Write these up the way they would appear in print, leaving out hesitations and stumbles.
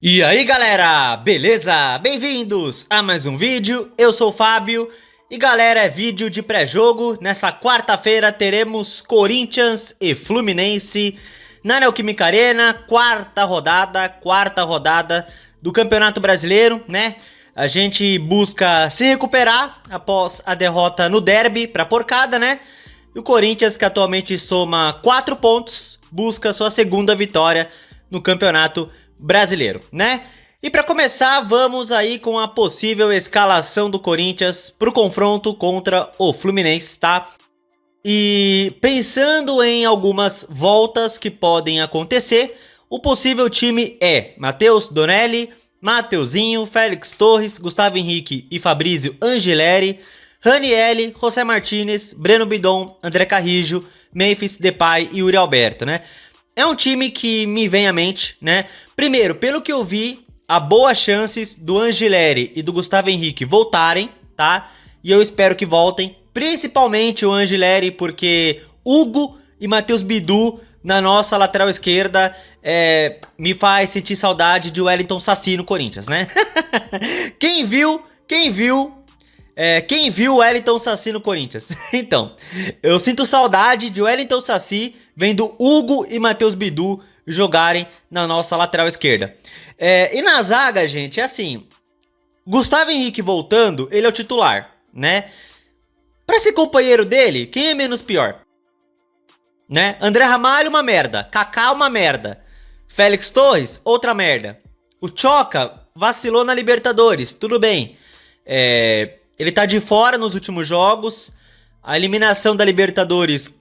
E aí galera, beleza? Bem-vindos a mais um vídeo, eu sou o Fábio e galera, é vídeo de pré-jogo. Nessa quarta-feira teremos Corinthians e Fluminense na Neoquímica Arena, quarta rodada do Campeonato Brasileiro, né? A gente busca se recuperar após a derrota no derby pra porcada, né? E o Corinthians, que atualmente soma 4 pontos, busca sua segunda vitória no Campeonato Brasileiro, né? E para começar, vamos aí com a possível escalação do Corinthians para o confronto contra o Fluminense, tá? E pensando em algumas voltas que podem acontecer, o possível time é Matheus Donelli, Mateuzinho, Félix Torres, Gustavo Henrique e Fabrício Angileri, Ranieri, José Martinez, Breno Bidon, André Carrijo, Memphis Depay e Yuri Alberto, né? É um time que me vem à mente, né? Primeiro, pelo que eu vi, há boas chances do Angileri e do Gustavo Henrique voltarem, tá? E eu espero que voltem, principalmente o Angileri, porque Hugo e Matheus Bidu na nossa lateral esquerda me faz sentir saudade de Wellington Saci no Corinthians, né? Quem viu o Wellington Saci no Corinthians? Então, eu sinto saudade de Wellington Saci vendo Hugo e Matheus Bidu jogarem na nossa lateral esquerda. E na zaga, gente, é assim, Gustavo Henrique voltando, ele é o titular, né? Pra ser companheiro dele, quem é menos pior? Né? André Ramalho, uma merda. Kaká, uma merda. Félix Torres, outra merda. O Choca vacilou na Libertadores, tudo bem. Ele tá de fora nos últimos jogos. A eliminação da Libertadores,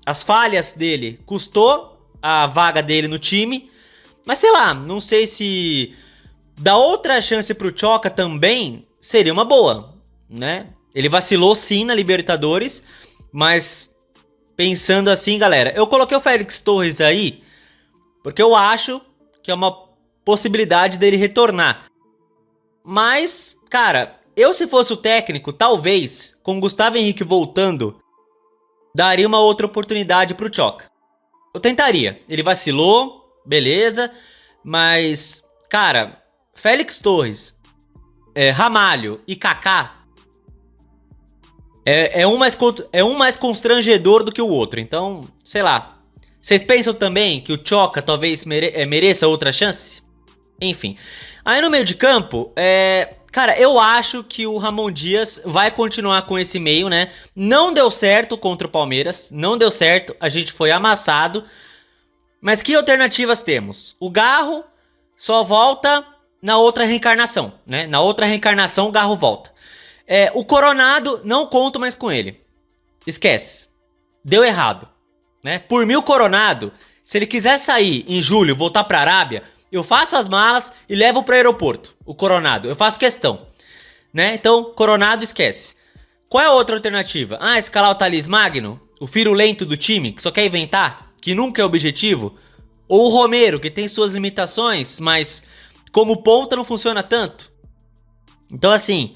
as falhas dele, custou a vaga dele no time. Mas sei lá, não sei se dar outra chance pro Choca também seria uma boa, né? Ele vacilou sim na Libertadores, mas pensando assim, galera, eu coloquei o Félix Torres aí porque eu acho que é uma possibilidade dele retornar. Mas, cara, eu se fosse o técnico, talvez, com o Gustavo Henrique voltando, daria uma outra oportunidade pro Choca. Eu tentaria. Ele vacilou, beleza, mas, cara, Félix Torres, Ramalho e Kaká é um mais constrangedor do que o outro. Então, sei lá. Vocês pensam também que o Choca talvez mereça outra chance? Enfim. Aí no meio de campo, cara, eu acho que o Ramon Dias vai continuar com esse meio, né? Não deu certo contra o Palmeiras, não deu certo, a gente foi amassado. Mas que alternativas temos? O Garro só volta na outra reencarnação, né? Na outra reencarnação o Garro volta. O Coronado, não conto mais com ele. Esquece. Deu errado, né? Por mim o Coronado, se ele quiser sair em julho, voltar pra Arábia, eu faço as malas e levo pro aeroporto. O Coronado, eu faço questão, né? Então, Coronado esquece. Qual é a outra alternativa? Escalar o Talismã Magno, o firulento do time, que só quer inventar, que nunca é objetivo. Ou o Romero, que tem suas limitações, mas como ponta não funciona tanto. Então assim,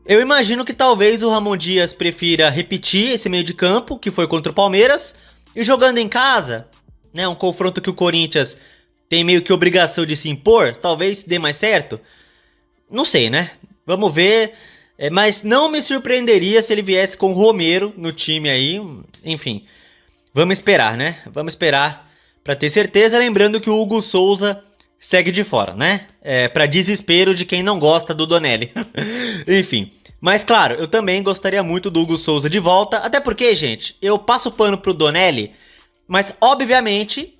eu imagino que talvez o Ramon Dias prefira repetir esse meio de campo, que foi contra o Palmeiras, e jogando em casa, né, um confronto que o Corinthians tem meio que obrigação de se impor, talvez dê mais certo. Não sei, né? Vamos ver. Mas não me surpreenderia se ele viesse com o Romero no time aí. Enfim, vamos esperar, né? Vamos esperar pra ter certeza. Lembrando que o Hugo Souza segue de fora, né? Pra desespero de quem não gosta do Donelli. Enfim. Mas claro, eu também gostaria muito do Hugo Souza de volta. Até porque, gente, eu passo pano pro Donelli. Mas, obviamente,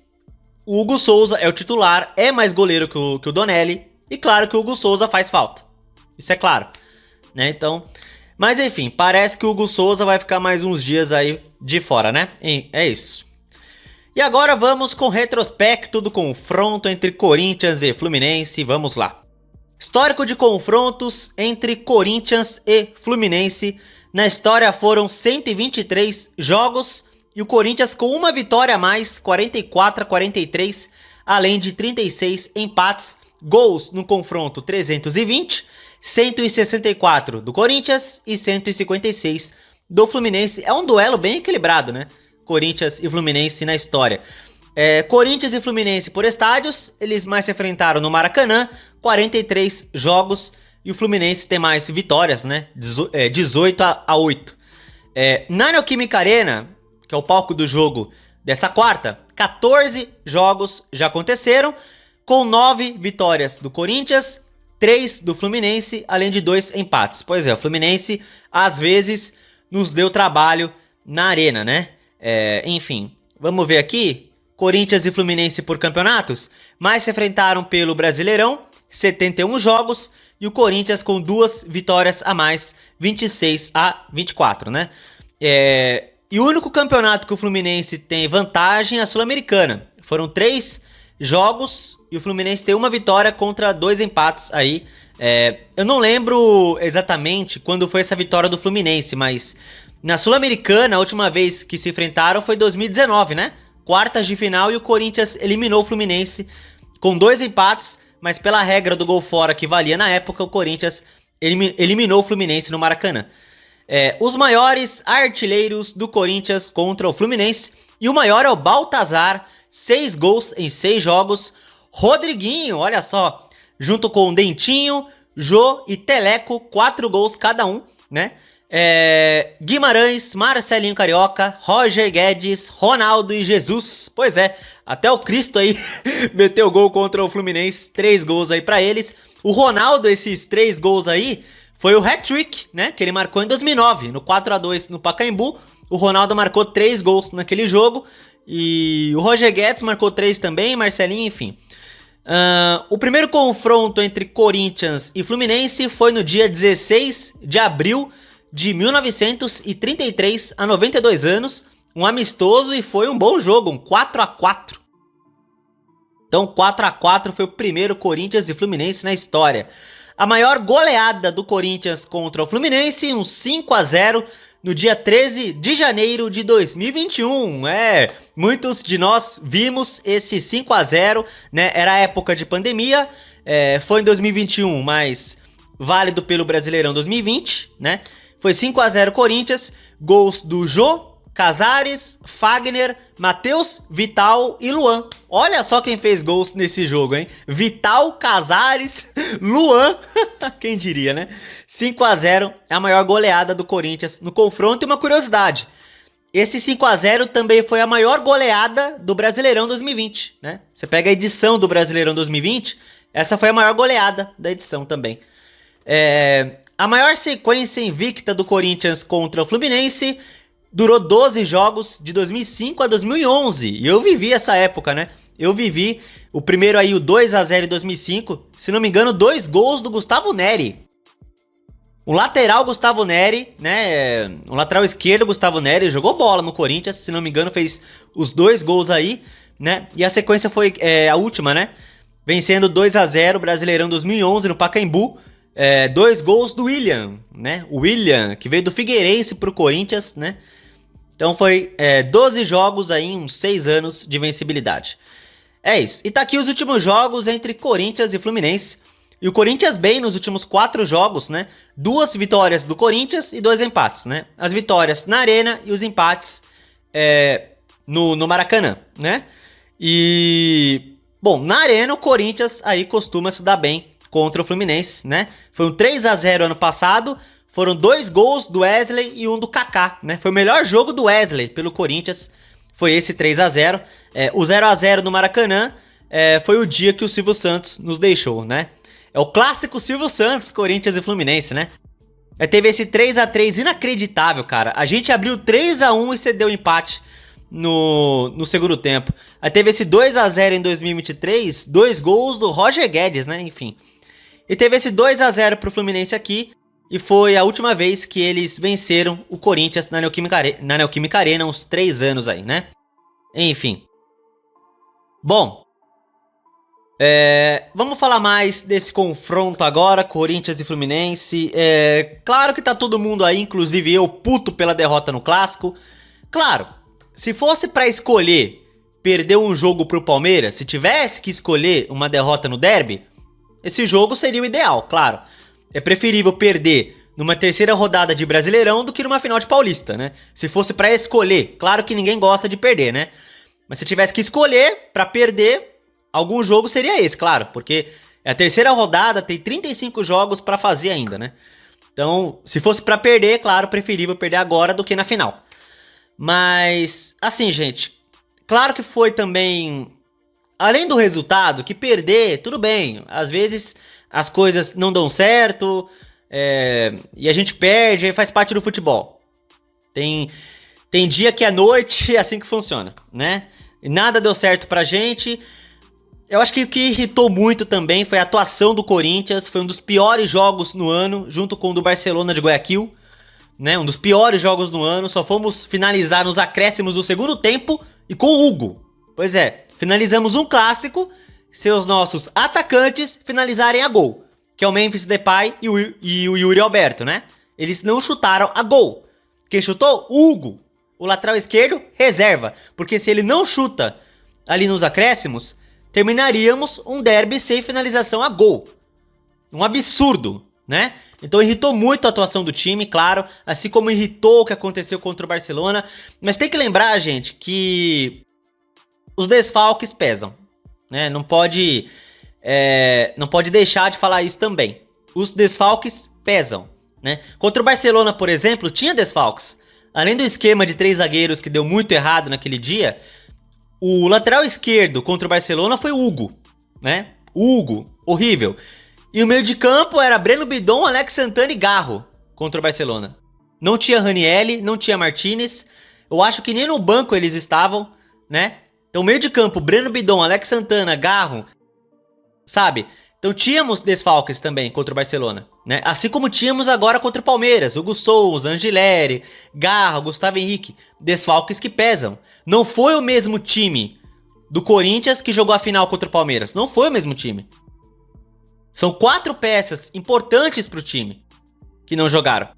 o Hugo Souza é o titular, é mais goleiro que o Donelli. E claro que o Hugo Souza faz falta. Isso é claro, né? Então, mas enfim, parece que o Hugo Souza vai ficar mais uns dias aí de fora, né? É isso. E agora vamos com o retrospecto do confronto entre Corinthians e Fluminense. Vamos lá. Histórico de confrontos entre Corinthians e Fluminense. Na história foram 123 jogos e o Corinthians com uma vitória a mais, 44-43, além de 36 empates. Gols no confronto 320, 164 do Corinthians e 156 do Fluminense. É um duelo bem equilibrado, né? Corinthians e Fluminense na história. Corinthians e Fluminense por estádios, eles mais se enfrentaram no Maracanã, 43 jogos, e o Fluminense tem mais vitórias, né? 18-8. Na Neoquímica Arena, que é o palco do jogo dessa quarta, 14 jogos já aconteceram, com 9 vitórias do Corinthians, 3 do Fluminense, além de 2 empates. Pois é, o Fluminense às vezes nos deu trabalho na arena, né? Enfim, vamos ver aqui. Corinthians e Fluminense por campeonatos, mas se enfrentaram pelo Brasileirão, 71 jogos, e o Corinthians com 2 vitórias a mais, 26-24, né? E o único campeonato que o Fluminense tem vantagem é a Sul-Americana. Foram 3 jogos e o Fluminense tem 1 vitória contra 2 empates aí. Eu não lembro exatamente quando foi essa vitória do Fluminense, mas na Sul-Americana, a última vez que se enfrentaram foi em 2019, né? Quartas de final, e o Corinthians eliminou o Fluminense com 2 empates, mas pela regra do gol fora que valia na época, o Corinthians eliminou o Fluminense no Maracanã. Os maiores artilheiros do Corinthians contra o Fluminense, e o maior é o Baltazar, 6 gols em 6 jogos. Rodriguinho, olha só, junto com o Dentinho, Jô e Teleco, 4 gols cada um, né? Guimarães, Marcelinho Carioca, Roger Guedes, Ronaldo e Jesus. Pois é, até o Cristo aí meteu gol contra o Fluminense, 3 gols aí pra eles. O Ronaldo, esses 3 gols aí, foi o hat-trick, né, que ele marcou em 2009, no 4-2 no Pacaembu. O Ronaldo marcou 3 gols naquele jogo, e o Roger Guedes marcou 3 também, Marcelinho, enfim. O primeiro confronto entre Corinthians e Fluminense foi no dia 16 de abril de 1933, há 92 anos, um amistoso, e foi um bom jogo, um 4-4. Então 4-4 foi o primeiro Corinthians e Fluminense na história. A maior goleada do Corinthians contra o Fluminense, um 5-0 no dia 13 de janeiro de 2021. Muitos de nós vimos esse 5-0, né? Era a época de pandemia, foi em 2021, mas válido pelo Brasileirão 2020, né? Foi 5-0 Corinthians, gols do Jô, Casares, Fagner, Matheus, Vital e Luan. Olha só quem fez gols nesse jogo, hein? Vital, Casares, Luan, quem diria, né? 5-0 é a maior goleada do Corinthians no confronto. E uma curiosidade, esse 5-0 também foi a maior goleada do Brasileirão 2020, né? Você pega a edição do Brasileirão 2020, essa foi a maior goleada da edição também. A maior sequência invicta do Corinthians contra o Fluminense durou 12 jogos, de 2005 a 2011. E eu vivi essa época, né? Eu vivi o primeiro aí, o 2-0 em 2005. Se não me engano, 2 gols do Gustavo Neri. O lateral Gustavo Neri, né? O lateral esquerdo Gustavo Neri jogou bola no Corinthians. Se não me engano, fez os 2 gols aí, né? E a sequência foi a última, né? Vencendo 2-0 Brasileirão 2011 no Pacaembu. 2 gols do William, né? O William, que veio do Figueirense pro Corinthians, né? Então foi 12 jogos aí em uns 6 anos de vencibilidade. É isso. E tá aqui os últimos jogos entre Corinthians e Fluminense. E o Corinthians bem nos últimos 4 jogos, né? 2 vitórias do Corinthians e 2 empates, né? As vitórias na Arena e os empates no Maracanã, né? E, bom, na Arena o Corinthians aí costuma se dar bem contra o Fluminense, né? Foi um 3-0 ano passado, foram 2 gols do Wesley e 1 do Kaká, né? Foi o melhor jogo do Wesley pelo Corinthians, foi esse 3-0. O 0-0 no Maracanã foi o dia que o Silvio Santos nos deixou, né? É o clássico Silvio Santos, Corinthians e Fluminense, né? Teve esse 3-3 inacreditável, cara. A gente abriu 3-1 e cedeu empate no segundo tempo. Aí teve esse 2-0 em 2023, 2 gols do Roger Guedes, né? Enfim. E teve esse 2-0 pro Fluminense aqui, e foi a última vez que eles venceram o Corinthians na Neoquímica Arena, uns 3 anos aí, né? Enfim. Bom, vamos falar mais desse confronto agora, Corinthians e Fluminense. Claro que tá todo mundo aí, inclusive eu, puto pela derrota no Clássico. Claro, se fosse pra escolher perder um jogo pro Palmeiras, se tivesse que escolher uma derrota no derby, esse jogo seria o ideal, claro. É preferível perder numa terceira rodada de Brasileirão do que numa final de Paulista, né? Se fosse pra escolher, claro que ninguém gosta de perder, né? Mas se tivesse que escolher pra perder, algum jogo seria esse, claro. Porque é a terceira rodada, tem 35 jogos pra fazer ainda, né? Então, se fosse pra perder, claro, preferível perder agora do que na final. Mas, assim, gente, claro que foi também... Além do resultado, que perder, tudo bem. Às vezes as coisas não dão certo, e a gente perde, aí faz parte do futebol. Tem dia que é noite, é assim que funciona, né? E nada deu certo pra gente. Eu acho que o que irritou muito também foi a atuação do Corinthians. Foi um dos piores jogos no ano, junto com o do Barcelona de Guayaquil, né? Um dos piores jogos no ano. Só fomos finalizar nos acréscimos do segundo tempo e com o Hugo. Pois é, finalizamos um clássico, seus nossos atacantes finalizarem a gol, que é o Memphis Depay e o Yuri Alberto, né? Eles não chutaram a gol. Quem chutou? O Hugo, o lateral esquerdo, reserva. Porque se ele não chuta ali nos acréscimos, terminaríamos um derby sem finalização a gol. Um absurdo, né? Então irritou muito a atuação do time, claro, assim como irritou o que aconteceu contra o Barcelona. Mas tem que lembrar, gente, que os desfalques pesam, né? Não pode deixar de falar isso também. Os desfalques pesam, né? Contra o Barcelona, por exemplo, tinha desfalques. Além do esquema de 3 zagueiros que deu muito errado naquele dia, o lateral esquerdo contra o Barcelona foi o Hugo, né? Hugo, horrível. E o meio de campo era Breno Bidon, Alex Santana e Garro contra o Barcelona. Não tinha Ranieri, não tinha Martinez. Eu acho que nem no banco eles estavam, né? Então meio de campo, Breno Bidon, Alex Santana, Garro, sabe? Então tínhamos desfalques também contra o Barcelona, né? Assim como tínhamos agora contra o Palmeiras, Hugo Souza, Angileri, Garro, Gustavo Henrique, desfalques que pesam. Não foi o mesmo time do Corinthians que jogou a final contra o Palmeiras, não foi o mesmo time. São 4 peças importantes pro time que não jogaram.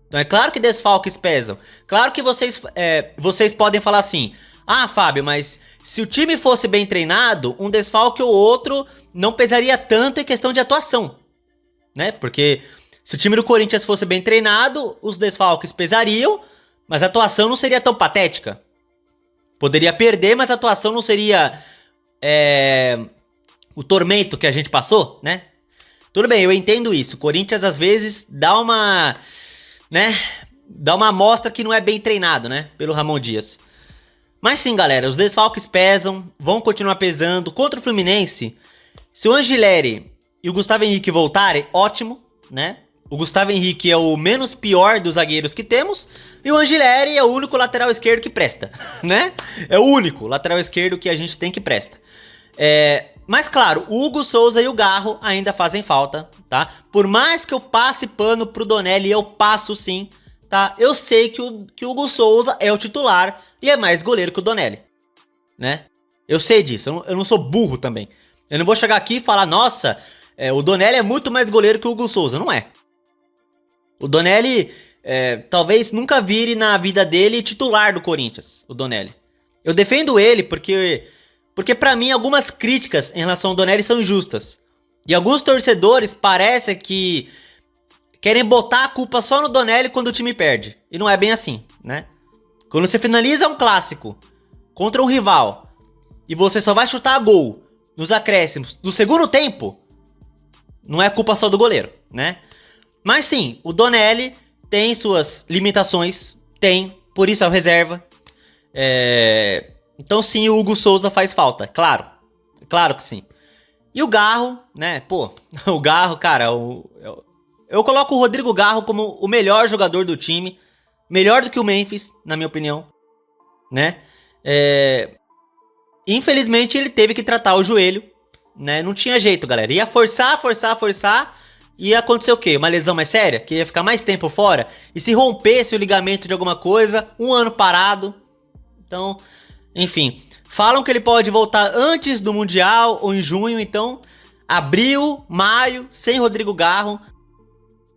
Então é claro que desfalques pesam. Claro que vocês podem falar assim: ah, Fábio, mas se o time fosse bem treinado, um desfalque ou outro não pesaria tanto em questão de atuação, né? Porque se o time do Corinthians fosse bem treinado, os desfalques pesariam, mas a atuação não seria tão patética. Poderia perder, mas a atuação não seria o tormento que a gente passou, né? Tudo bem, eu entendo isso. O Corinthians às vezes dá uma amostra que não é bem treinado, né? Pelo Ramon Dias. Mas sim, galera, os desfalques pesam, vão continuar pesando. Contra o Fluminense, se o Angileri e o Gustavo Henrique voltarem, ótimo, né? O Gustavo Henrique é o menos pior dos zagueiros que temos, e o Angileri é o único lateral esquerdo que presta, né? É o único lateral esquerdo que a gente tem que presta. Mas claro, o Hugo Souza e o Garro ainda fazem falta, tá? Por mais que eu passe pano pro Donelli, eu passo sim, tá? Eu sei que o Hugo Souza é o titular e é mais goleiro que o Donelli, né? Eu sei disso, eu não sou burro também. Eu não vou chegar aqui e falar, nossa, o Donelli é muito mais goleiro que o Hugo Souza. Não é. O Donelli talvez nunca vire na vida dele titular do Corinthians, o Donelli. Eu defendo ele porque pra mim algumas críticas em relação ao Donelli são injustas. E alguns torcedores parecem que querem botar a culpa só no Donelli quando o time perde. E não é bem assim, né? Quando você finaliza um clássico contra um rival e você só vai chutar a gol nos acréscimos do segundo tempo, não é culpa só do goleiro, né? Mas sim, o Donelli tem suas limitações, por isso é o reserva. Então sim, o Hugo Souza faz falta, claro que sim. E o Garro, né, pô, o Garro, cara, eu coloco o Rodrigo Garro como o melhor jogador do time, melhor do que o Memphis, na minha opinião, né? Infelizmente ele teve que tratar o joelho, né, não tinha jeito, galera, ia forçar, ia acontecer o quê? Uma lesão mais séria, que ia ficar mais tempo fora, e se rompesse o ligamento de alguma coisa, 1 ano parado, então... Enfim, falam que ele pode voltar antes do Mundial ou em junho, então abril, maio, sem Rodrigo Garro.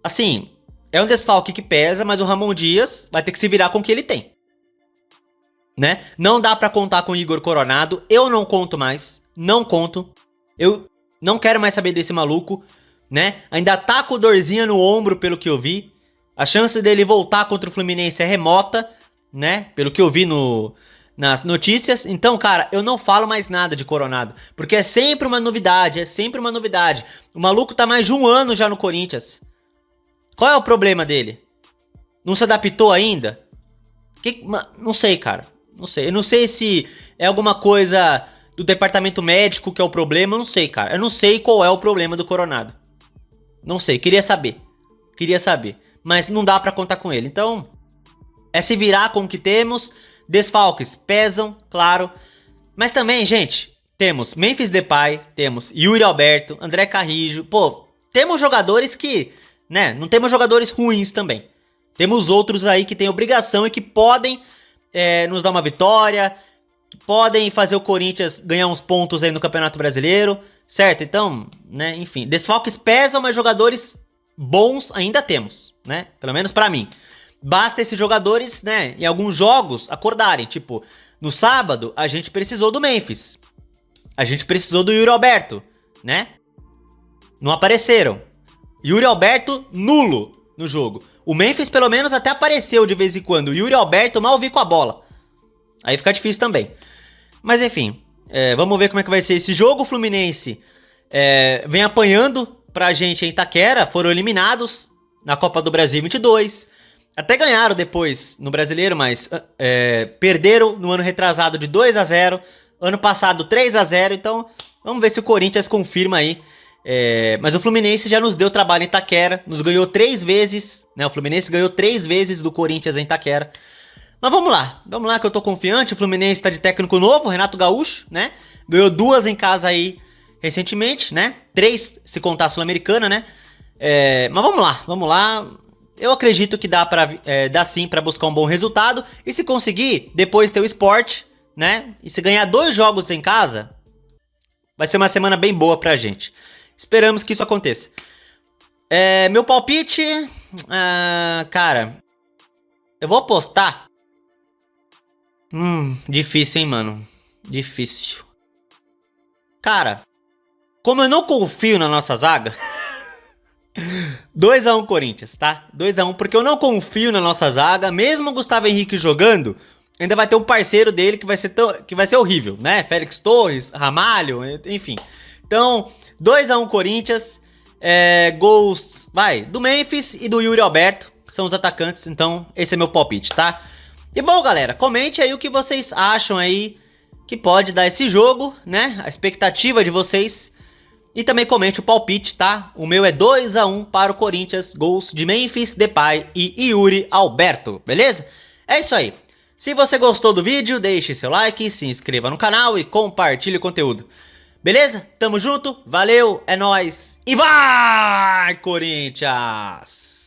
Assim, é um desfalque que pesa, mas o Ramon Dias vai ter que se virar com o que ele tem, né? Não dá pra contar com o Igor Coronado, eu não conto mais, não conto. Eu não quero mais saber desse maluco, né? Ainda tá com dorzinha no ombro, pelo que eu vi. A chance dele voltar contra o Fluminense é remota, né? Pelo que eu vi nas notícias. Então, cara, eu não falo mais nada de Coronado, porque é sempre uma novidade, é sempre uma novidade. O maluco tá mais de um ano já no Corinthians. Qual é o problema dele? Não se adaptou ainda? Não sei, cara. Não sei. Eu não sei se é alguma coisa do departamento médico que é o problema. Eu não sei, cara. Eu não sei qual é o problema do Coronado. Não sei. Queria saber. Queria saber. Mas não dá pra contar com ele. Então, é se virar com o que temos. Desfalques pesam, claro. Mas também, gente, temos Memphis Depay, temos Yuri Alberto, André Carrillo. Pô, temos jogadores que, né, não temos jogadores ruins também. Temos outros aí que têm obrigação e que podem nos dar uma vitória, que podem fazer o Corinthians ganhar uns pontos aí no Campeonato Brasileiro, certo? Então, né, enfim, desfalques pesam, mas jogadores bons ainda temos, né? Pelo menos pra mim. Basta esses jogadores, né, em alguns jogos acordarem. Tipo, no sábado a gente precisou do Memphis. A gente precisou do Yuri Alberto, né? Não apareceram. Yuri Alberto nulo no jogo. O Memphis pelo menos até apareceu de vez em quando. O Yuri Alberto mal vi com a bola. Aí fica difícil também. Mas enfim, vamos ver como é que vai ser esse jogo. O Fluminense vem apanhando pra gente em Itaquera. Foram eliminados na Copa do Brasil 22. Até ganharam depois no Brasileiro, mas perderam no ano retrasado de 2-0. Ano passado 3-0. Então vamos ver se o Corinthians confirma aí. Mas o Fluminense já nos deu trabalho em Itaquera. Nos ganhou 3 vezes, né? O Fluminense ganhou 3 vezes do Corinthians em Itaquera. Mas vamos lá que eu tô confiante. O Fluminense tá de técnico novo, Renato Gaúcho, né? Ganhou 2 em casa aí recentemente, né? 3 se contar a Sul-Americana, né? Mas vamos lá. Eu acredito que dá sim pra buscar um bom resultado. E se conseguir, depois ter o Sport, né? E se ganhar 2 jogos em casa, vai ser uma semana bem boa pra gente. Esperamos que isso aconteça. Meu palpite... cara... Eu vou apostar... difícil, hein, mano? Difícil. Cara... Como eu não confio na nossa zaga... 2-1 Corinthians, tá? 2-1, porque eu não confio na nossa zaga. Mesmo o Gustavo Henrique jogando, ainda vai ter um parceiro dele que vai ser horrível, né? Félix Torres, Ramalho, enfim. Então, 2-1 Corinthians. Gols, do Memphis e do Yuri Alberto, que são os atacantes. Então, esse é meu palpite, tá? E bom, galera, comente aí o que vocês acham aí que pode dar esse jogo, né? A expectativa de vocês. E também comente o palpite, tá? O meu é 2-1 para o Corinthians, gols de Memphis Depay e Yuri Alberto, beleza? É isso aí. Se você gostou do vídeo, deixe seu like, se inscreva no canal e compartilhe o conteúdo. Beleza? Tamo junto, valeu, é nóis e vai, Corinthians!